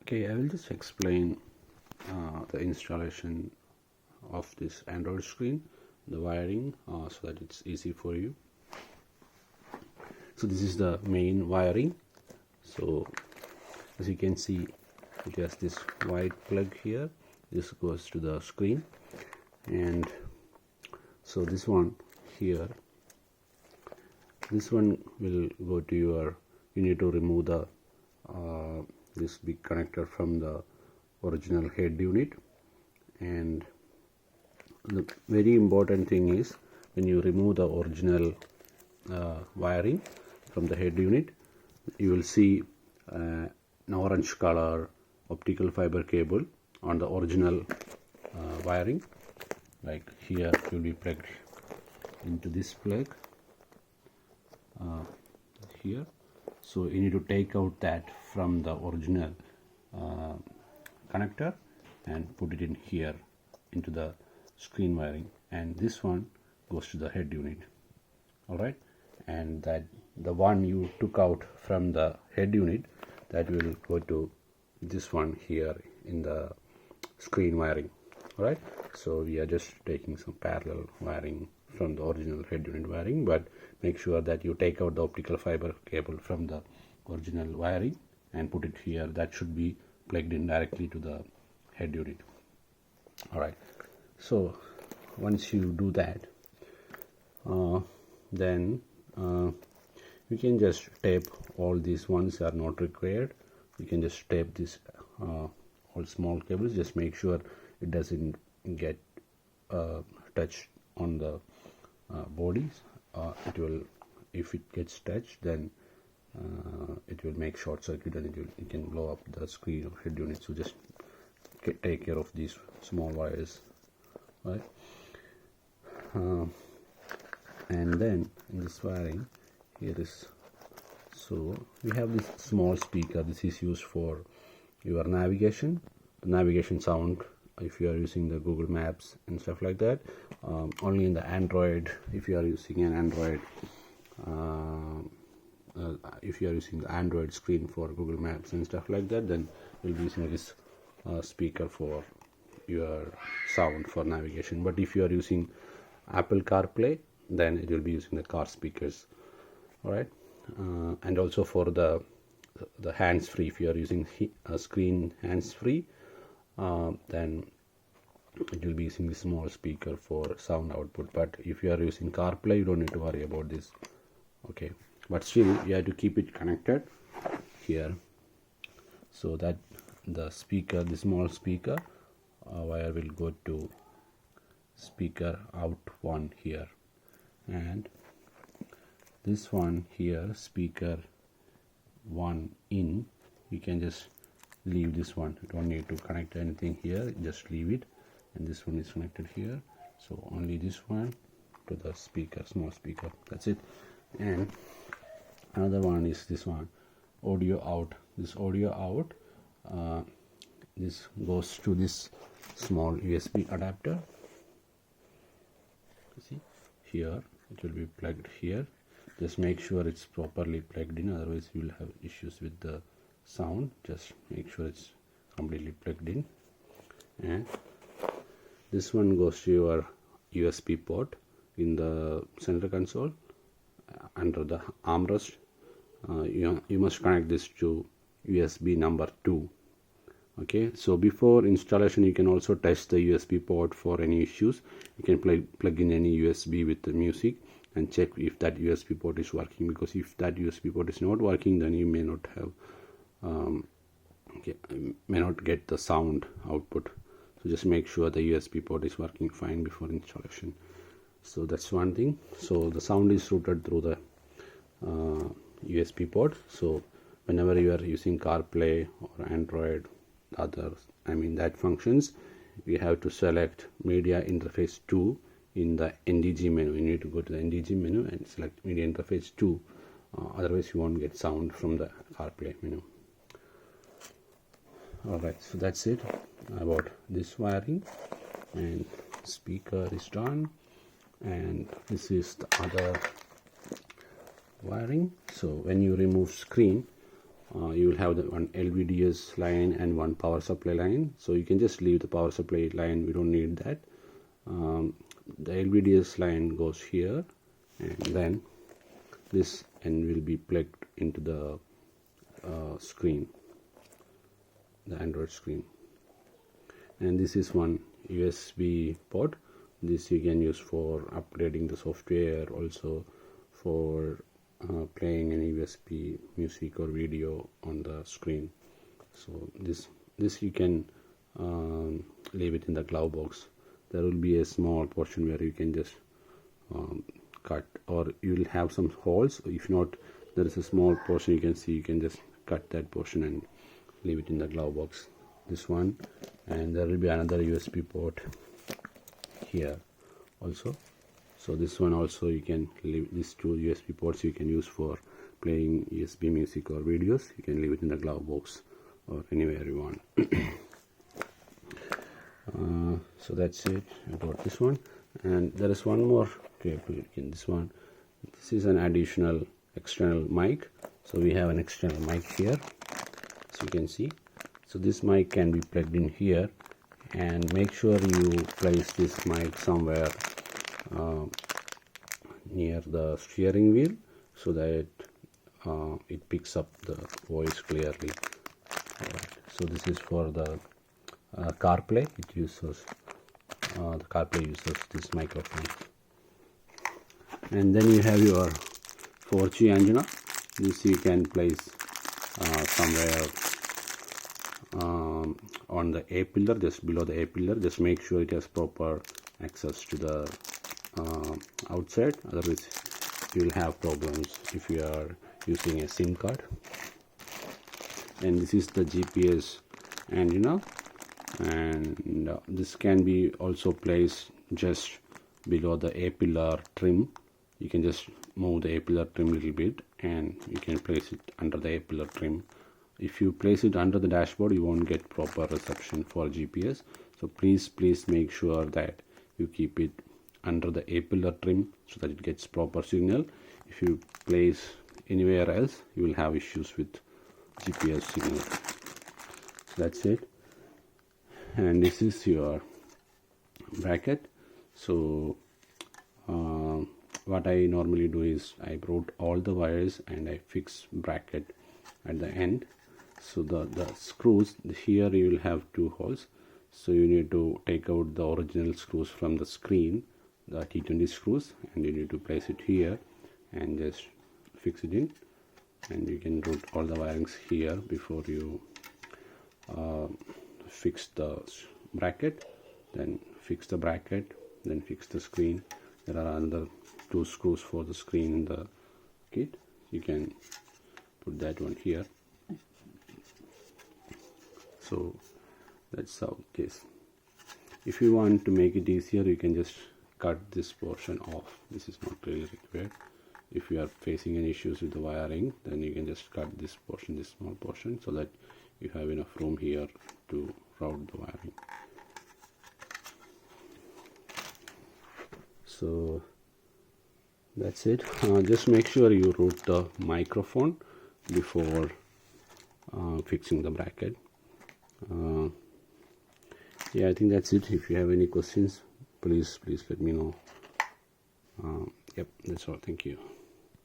Okay, I will just explain the installation of this Android screen, the wiring, so that it's easy for you. So this is the main wiring. So as you can see, it has this white plug here. This goes to the screen, and so this one here, this one will go to your, you need to remove the this big connector from the original head unit. And the very important thing is, when you remove the original wiring from the head unit, you will see an orange color optical fiber cable on the original wiring. Like here, it will be plugged into this plug here. So you need to take out that from the original connector and put it in here into the screen wiring, and this one goes to the head unit. Alright, and that the one you took out from the head unit, that will go to this one here in the screen wiring. Alright, so we are just taking some parallel wiring from the original head unit wiring, but make sure that you take out the optical fiber cable from the original wiring and put it here. That should be plugged in directly to the head unit. Alright, so once you do that, then you can just tape all these ones are not required. You can just tape this all small cables. Just make sure it doesn't get touched on the bodies. It will, if it gets touched, then it will make short circuit and it can blow up the screen of head unit. So just take care of these small wires, right? And then in this wiring here is, so we have this small speaker. This is used for your navigation, the navigation sound, if you are using the Google Maps and stuff like that. Only in the Android, if you are using an Android, if you are using the Android screen for Google Maps and stuff like that, then you'll be using this speaker for your sound for navigation. But if you are using Apple CarPlay, then it will be using the car speakers. Alright, and also for the hands-free, if you are using a screen hands-free, then it will be using the small speaker for sound output. But if you are using CarPlay, you don't need to worry about this. Okay, but still you have to keep it connected here, so that the speaker, the small speaker wire will go to speaker out one here, and this one here, speaker one in, you can just leave this one. You don't need to connect anything here, just leave it. And this one is connected here, so only this one to the speaker, small speaker, that's it. And another one is this one, audio out. This audio out, this goes to this small USB adapter. See here, it will be plugged here. Just make sure it's properly plugged in, otherwise you will have issues with the sound. Just make sure it's completely plugged in. And this one goes to your USB port in the center console under the armrest. You must connect this to USB number 2. Okay, so before installation you can also test the USB port for any issues. You can plug in any USB with the music and check if that USB port is working, because if that USB port is not working, then you may not have may not get the sound output. So just make sure the USB port is working fine before installation. So that's one thing. So the sound is routed through the USB port. So whenever you are using CarPlay or Android, that functions, we have to select media interface 2 in the NTG menu. You need to go to the NTG menu and select media interface 2, otherwise you won't get sound from the CarPlay menu. Alright, so that's it about this wiring, and speaker is done, and this is the other wiring. So when you remove screen, you will have the one LVDS line and one power supply line. So you can just leave the power supply line, we don't need that. The LVDS line goes here, and then this end will be plugged into the screen, the Android screen. And this is one USB port. This you can use for upgrading the software, also for playing any USB music or video on the screen. So this you can leave it in the glove box. There will be a small portion where you can just cut, or you will have some holes. If not, there is a small portion you can see, you can just cut that portion and leave it in the glove box. This one, and there will be another USB port here also. So this one also you can leave, these two USB ports you can use for playing USB music or videos. You can leave it in the glove box or anywhere you want. So that's it about this one. And there is one more cable in this one. This is an additional external mic. So we have an external mic here, as you can see. So this mic can be plugged in here, and make sure you place this mic somewhere near the steering wheel so that it picks up the voice clearly. So this is for the CarPlay. It uses the CarPlay uses this microphone. And then you have your 4G antenna. This you can place somewhere on the A pillar, just below the A pillar. Just make sure it has proper access to the outside, otherwise you will have problems if you are using a SIM card. And this is the GPS antenna, and this can be also placed just below the A pillar trim. You can just move the A pillar trim a little bit and you can place it under the A pillar trim. If you place it under the dashboard, you won't get proper reception for GPS. So please make sure that you keep it under the A pillar trim so that it gets proper signal. If you place anywhere else, you will have issues with GPS signal. That's it. And this is your bracket. So what I normally do is I route all the wires and I fix bracket at the end. So the screws here, you will have two holes, so you need to take out the original screws from the screen, the T20 screws, and you need to place it here and just fix it in. And you can route all the wirings here before you fix the bracket. Then fix the bracket, then fix the screen. There are another two screws for the screen in the kit. You can put that one here. So that's how it is. If you want to make it easier, you can just cut this portion off. This is not really required. If you are facing any issues with the wiring, then you can just cut this portion, this small portion, so that you have enough room here to route the wiring. So that's it. Just make sure you route the microphone before fixing the bracket. Yeah, I think that's it. If you have any questions, please let me know. Yep, that's all. Thank you.